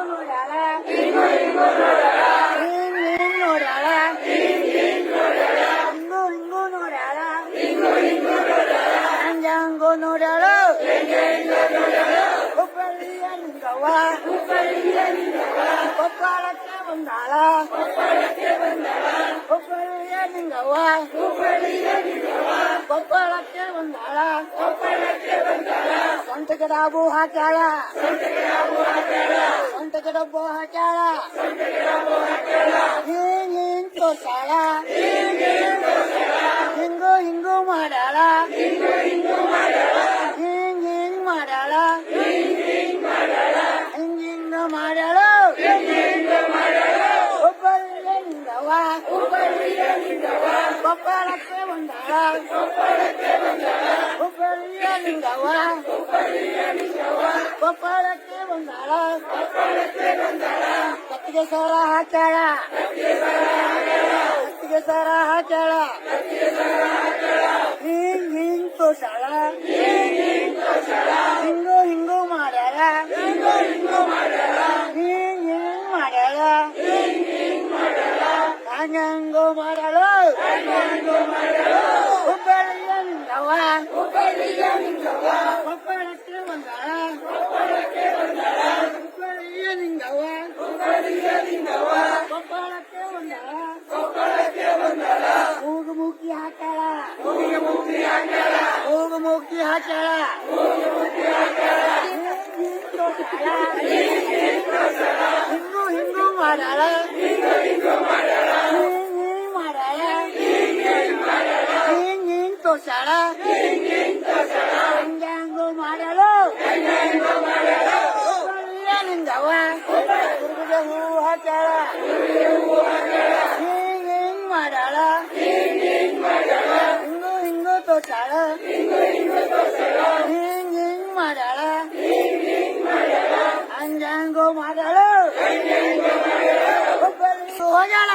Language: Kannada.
ನೋಡ್ಯಾಳ ಹಿಂಗು ಹಿಂಗು ನೋಡ್ಯಾಳ ಹಿಂಗು ಹಿಂಗು ನೋಡ್ಯಾಳ ಹಂಗಂಗು ನೋಡ್ಯಾಳ ಹುಬ್ಬಳ್ಳಿಯ ನಿಂಗವ್ವ ಕೊಪ್ಪಳಕ್ಕೆ ಬಂದಾಳ ಹುಬ್ಬಳ್ಳಿಯ ನಿಂಗವ್ವ ಕೊಪ್ಪಳಕ್ಕೆ ಬಂದಾಳ ಸೊಂಟಕ್ಕೆ ಡಾಬು ಹಾಕ್ಯಾಳ ಸೊಂಟಕ್ಕೆ ಡಬ್ಬು ಹಾಕ್ಯಾಳ ಹಿಂಗ್ ತೋರ್ಸಾಳ ಹಿಂಗು ಹಿಂಗು ಮಾಡ್ಯಾಳ ಹಿಂಗ್ ಹಿಂಗ್ ಮಾಡ್ಯಾಳ ಹಿಂಗ್ ಹಿಂಗ ಮಾಡ್ಯಾಳ ಹುಬ್ಬಳ್ಳಿಯ ನಿಂಗವ್ವ ಕೊಪ್ಪಳಕ್ಕೆ ಬಂದಾಳ ಹುಬ್ಬಳ್ಳಿಯ ನಿಂಗವ್ವ ಕೊಪ್ಪಳಕ್ಕೆ ಬಂದಾಳ ಕತ್ತಿಗೆ ಸರ ಹಾಕ್ಯಾಳ ಕತ್ತಿಗೆ ಸರ ಹಾಕ್ಯಾಳ ಹಿಂಗ್ ಹಿಂಗ್ ತೋರ್ಸಾಳ ಹಿಂಗು ಹಿಂಗು ಮಾಡ್ಯಾಳ ಹಿಂಗ್ ಹಿಂಗ್ ಮಾಡ್ಯಾಳ ಹಂಗಂಗು ಮಾಡ್ಯಾಳ ಹುಬ್ಬಳ್ಳಿಯ ನಿಂಗವ್ವ ಕೊಪ್ಪಳಕ್ಕೆ ಬಂದಾಳ ಹುಬ್ಬಳ್ಳಿಯ ನಿಂಗವ್ವ ಕೊಪ್ಪಳಕ್ಕೆ ಬಂದಾಳ ಮೂಗುಮುಖಿ ಹಾಕ್ಯಾಳ ಮೂಗುಮುಖಿ ಹಾಕ್ಯಾಳ ಹಿಂಗು ಹಿಂಗು ಮಾಡ್ಯಾಳ ಹಿಂಗ್ ಮಾಡ್ಯಾಳ ಹಿಂಗ್ ಹಿಂಗ್ ತೋರ್ಸಾಳ ಹಂಗಂಗು ಮಾಡ್ಯಾಳ ಹುಬ್ಬಳ್ಳಿಯ ನಿಂಗವ್ವ ಹುಡುಗಗೆ ಹೂವು ಹಾಕ್ಯಾಳ ಹಿಂಗ್ ಹಿಂಗ್ ಮಾಡ್ಯಾಳ ಹಿಂಗು ಹಿಂಗು ತೋರ್ಸಾಳ ಹಿಂಗ್ ಹಿಂಗ್ ಮಾಡ್ಯಾಳ ಹಂಗಂಗು ಮಾಡ್ಯಾಳ ಹುಬ್ಬಳ್ಳಿ ಹೋಗ್ಯಾಳ